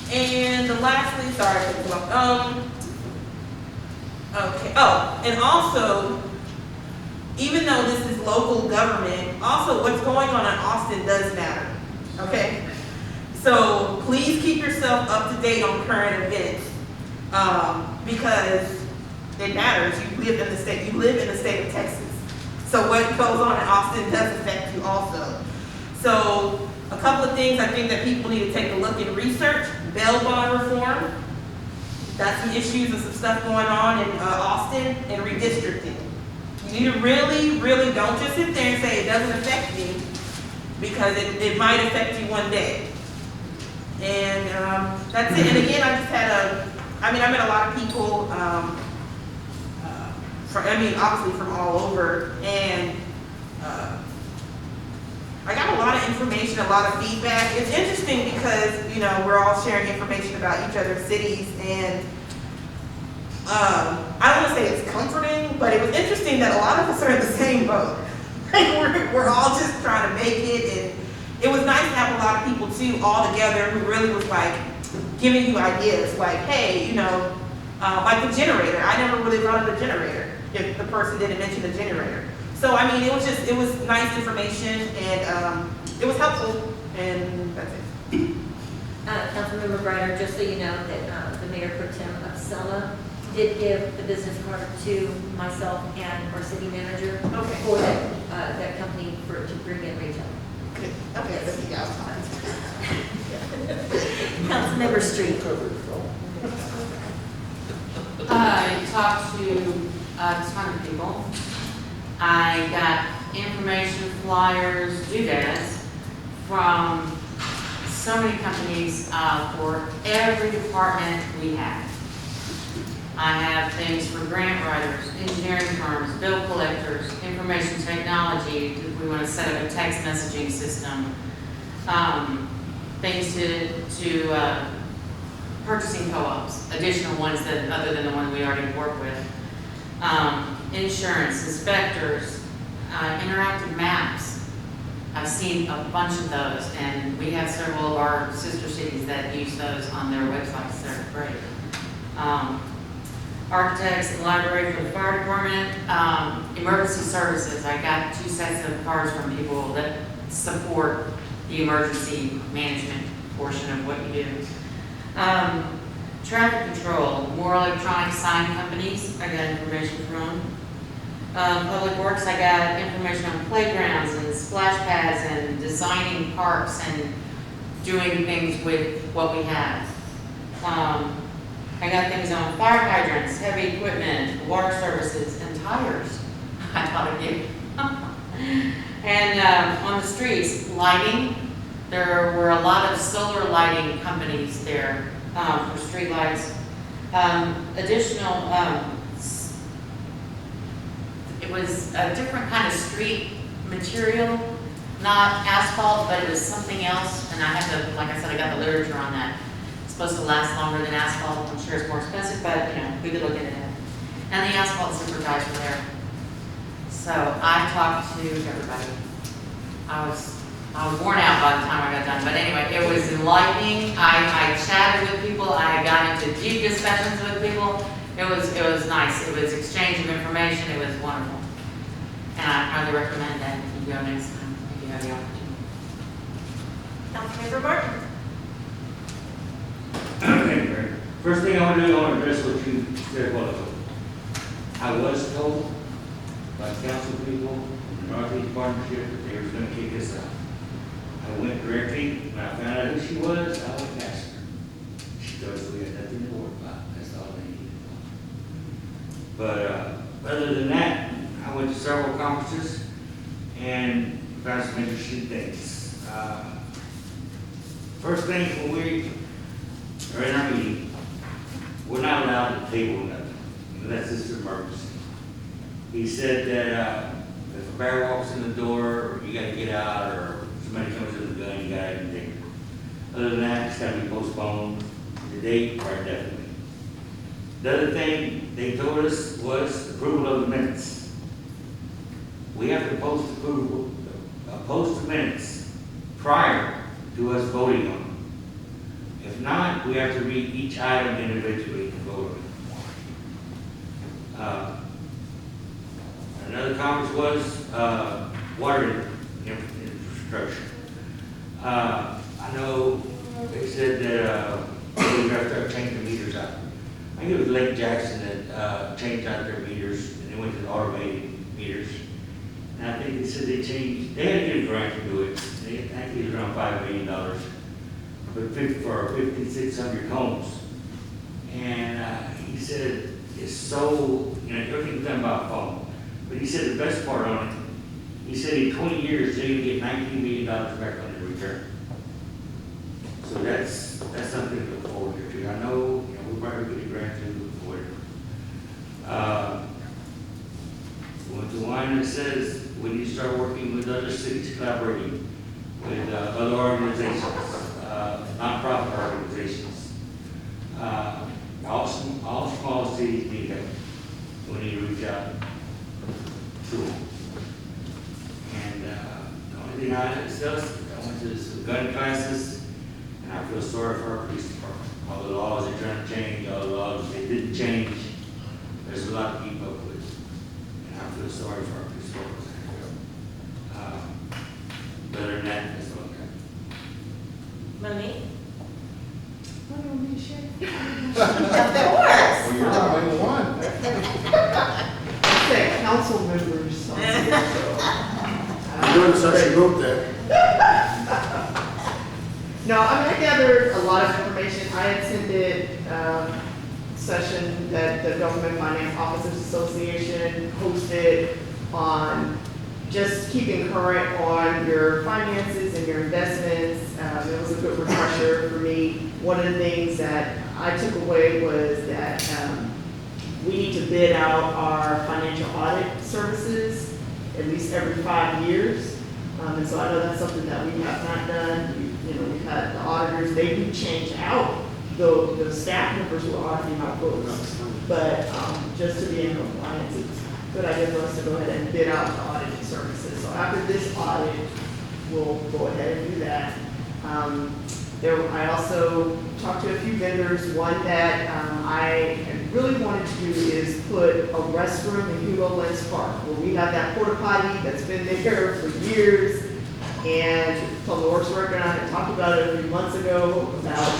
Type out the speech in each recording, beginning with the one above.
And lastly, sorry, okay. Oh, and also, even though this is local government, also what's going on in Austin does matter. Okay? So please keep yourself up to date on current events, because it matters. You live in the state of Texas. So what goes on in Austin does affect you also. So a couple of things I think that people need to take a look and research. Bail bond reform. That's some issues and some stuff going on in Austin, and redistricting. You need to really, really don't just sit there and say it doesn't affect me, because it might affect you one day. And that's it. And again, I just had I met a lot of people, obviously from all over, and I got a lot of information, a lot of feedback. It's interesting because, we're all sharing information about each other's cities, and I don't want to say it's comforting, but it was interesting that a lot of us are in the same boat. Like we're all just trying to make it, and it was nice to have a lot of people too all together who really was like giving you ideas, like, hey, like the generator. I never really thought of the generator if the person didn't mention the generator. So it was nice information, and it was helpful, and that's it. Councilmember Brighter, just so you know that the Mayor Pro Tem of Selma did give the business card to myself and our city manager for that company to bring in retail. Okay, let's see y'all. Councilmember Street. I talked to a ton of people. I got information, flyers, doodads from so many companies for every department we have. I have things for grant writers, engineering firms, bill collectors, information technology, if we want to set up a text messaging system, things to purchasing co-ops, additional ones that other than the one we already work with, insurance, inspectors, interactive maps. I've seen a bunch of those, and we have several of our sister cities that use those on their websites. They're great. Architects and library for the fire department, emergency services. I got 2 sets of cards from people that support the emergency management portion of what you do. Traffic control, more electronic sign companies, I got information from. Public Works, I got information on playgrounds and splash pads and designing parks and doing things with what we have. I got things on fire hydrants, heavy equipment, water services, and tires. I thought of you. And on the streets, lighting. There were a lot of solar lighting companies there for street lights. Additional, it was a different kind of street material, not asphalt, but it was something else. And I had to, like I said, I got the literature on that. Supposed to last longer than asphalt. I'm sure it's more expensive, but we could look into it. And the asphalt super guys were there. So I talked to everybody. I was worn out by the time I got done, but anyway, it was enlightening. I chatted with people. I got into deep discussions with people. It was nice. It was exchange of information. It was wonderful, and I highly recommend that you go next time if you have the opportunity. Councilmember Martin. Okay, first thing I want to do, I want to address what you said a while ago. I was told by council people in the Northeast Partnership that they were going to kick us out. I went directly, when I found out who she was, I went past her. She told us we had nothing to worry about. That's all they needed to know. But other than that, I went to several conferences and found some interesting things. First thing, when we are in our meeting, we're not allowed to table nothing unless it's an emergency. He said that if a bear walks in the door, or you gotta get out, or somebody comes with a gun, you gotta have a ticket. Other than that, it's gotta be postponed the date or indefinitely. The other thing they told us was approval of the minutes. We have to post the minutes prior to us voting on them. If not, we have to read each item individually and vote on it. Another comment was, water infrastructure. I know they said that, we have to start changing meters out. I think it was Lake Jackson that, changed out their meters, and they went to the automated meters. And I think they said they changed, they had to get a grant to do it. I think it was around $5 million, but for 5,600 homes. And, he said it's so, everything's done by phone. But he said the best part on it, he said in 20 years, they're gonna get $19 million back on their return. So that's something to look forward to. I know, we'll probably get a grant to look forward to. Went to one that says we need to start working with other cities, collaborating with other organizations, nonprofit organizations. All small cities need help. We need to reach out to them. And the only thing I discussed, I went to some gun classes, and I feel sorry for our police department. All the laws they're trying to change, all the laws they didn't change, there's a lot to keep up with. And I feel sorry for our police department. Better than that, that's all I got. Monique? Of Well, you're the only one. Say council members. So. Notice how she wrote that. No, I gathered a lot of information. I attended session that the Government Finance Officers Association hosted on just keeping current on your finances and your investments. It was a good refresher for me. One of the things that I took away was that we need to bid out our financial audit services at least every 5 years. And so I know that's something that we have not done. We've had the auditors, they do change out the staff members who are auditing our books. But just to be in compliance, it's a good idea for us to go ahead and bid out the auditing services. So after this audit, we'll go ahead and do that. I also talked to a few vendors. One that I really wanted to do is put a restroom in Hugo Lenz Park, where we have that porta potty that's been there for years. And Public Works Director and I had talked about it a few months ago about,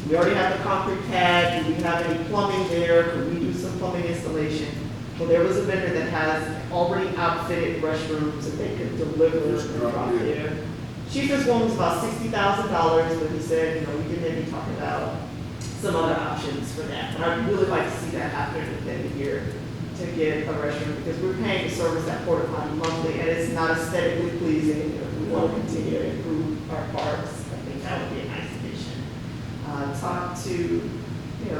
we already have the concrete pad. Do we have any plumbing there? Could we do some plumbing installation? Well, there was a vendor that has already outfitted restrooms that they could deliver and drop there. Cheapest one was about $60,000, but he said, we can maybe talk about some other options for that. But I'd really like to see that happen within the year to get a restroom, because we're paying to service that porta potty monthly, and it's not aesthetically pleasing. If we want to continue to improve our parks, I think that would be a nice addition. Talked to,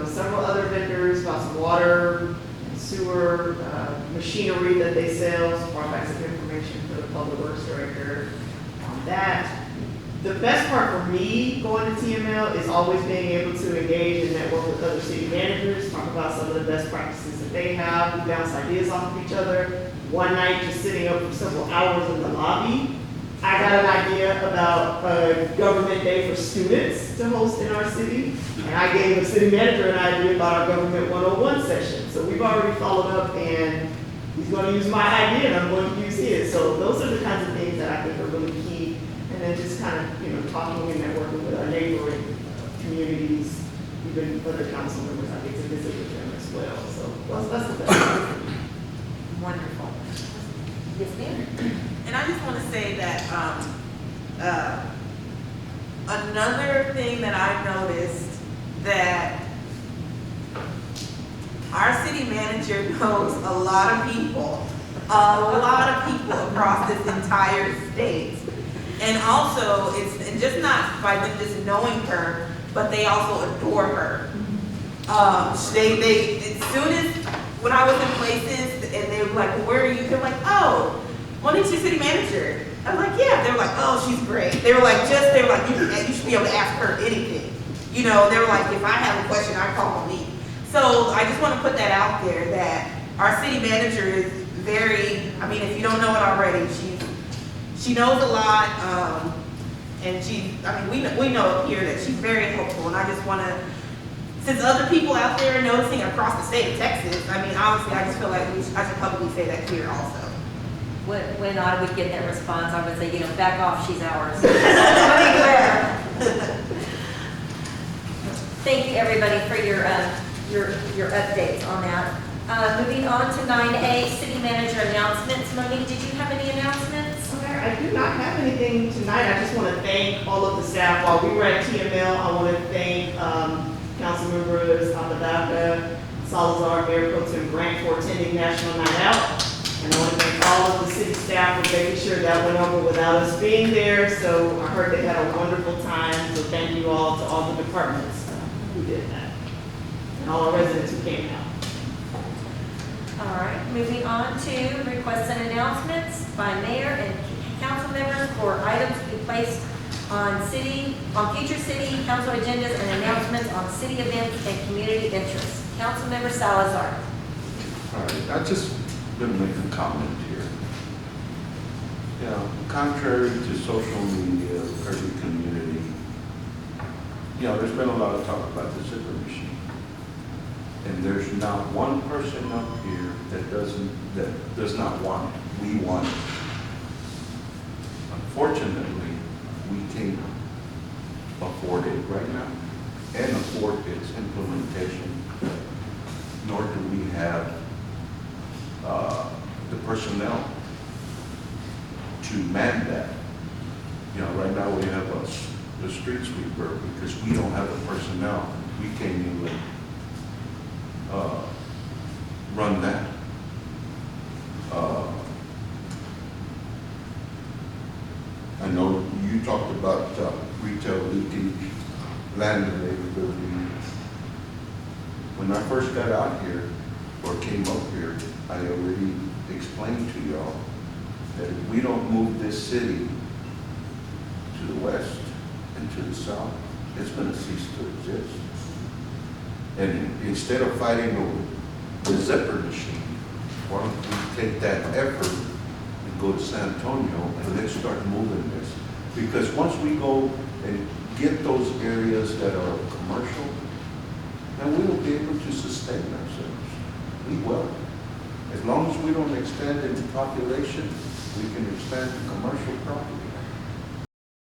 several other vendors about some water, sewer, machinery that they sell, some more facts of information for the Public Works Director on that. The best part for me going to TML is always being able to engage and network with other city managers, talk about some of the best practices that they have, we bounce ideas off of each other. One night, just sitting up for several hours in the lobby, I got an idea about a government day for students to host in our city, and I gave the city manager an idea about our Government 101 session. So we've already followed up, and he's going to use my idea, and I'm going to use his. So those are the kinds of things that I think are really key. And then just kind of, talking and networking with our neighboring communities, even other council members, I think, to visit with them as well. So that's the best. Wonderful. Yes, ma'am? And I just want to say that another thing that I've noticed, that our city manager knows a lot of people across this entire state. And also, it's just not by them just knowing her, but they also adore her. They as soon as, when I was in places and they were like, well, where are you? They're like, oh, Monique's your city manager. I'm like, yeah. They were like, oh, she's great. They were like, you should be able to ask her anything. They were like, if I have a question, I call Monique. So I just want to put that out there, that our city manager is very, if you don't know it already, she knows a lot. And we know up here that she's very helpful, and I just wanna, since other people out there are noticing across the state of Texas, honestly, I just feel like I should publicly say that here also. When I would get that response, I would say, back off, she's ours. Thank you, everybody, for your updates on that. Moving on to 9A, city manager announcements. Monique, did you have any announcements? I do not have anything tonight. I just want to thank all of the staff. While we were at TML, I want to thank council members Apodaca, Salazar, Mayor Pro Tem Grant for attending National Night Out. And I want to thank all of the city staff for making sure that went over without us being there. So I heard they had a wonderful time. So thank you all to all the departments who did that. And all our residents who came out. All right, moving on to requests and announcements by mayor and council members for items to be placed on future city council agendas and announcements on city events and community interests. Councilmember Salazar. All right, I just going to make a comment here. Contrary to social media, Kirby community, there's been a lot of talk about the zipper machine. And there's not one person up here that does not want it. We want it. Unfortunately, we can't afford it right now and afford its implementation, nor do we have the personnel to man that. Right now we have the street sweeper because we don't have the personnel. We can't even run that. I know you talked about retail leakage, land availability. When I first got out here or came up here, I already explained to y'all that if we don't move this city to the west and to the south, it's going to cease to exist. And instead of fighting over the zipper machine, why don't we take that effort and go to San Antonio and let's start moving this? Because once we go and get those areas that are commercial, then we will be able to sustain ourselves. We will. As long as we don't expand in population, we can expand to commercial property.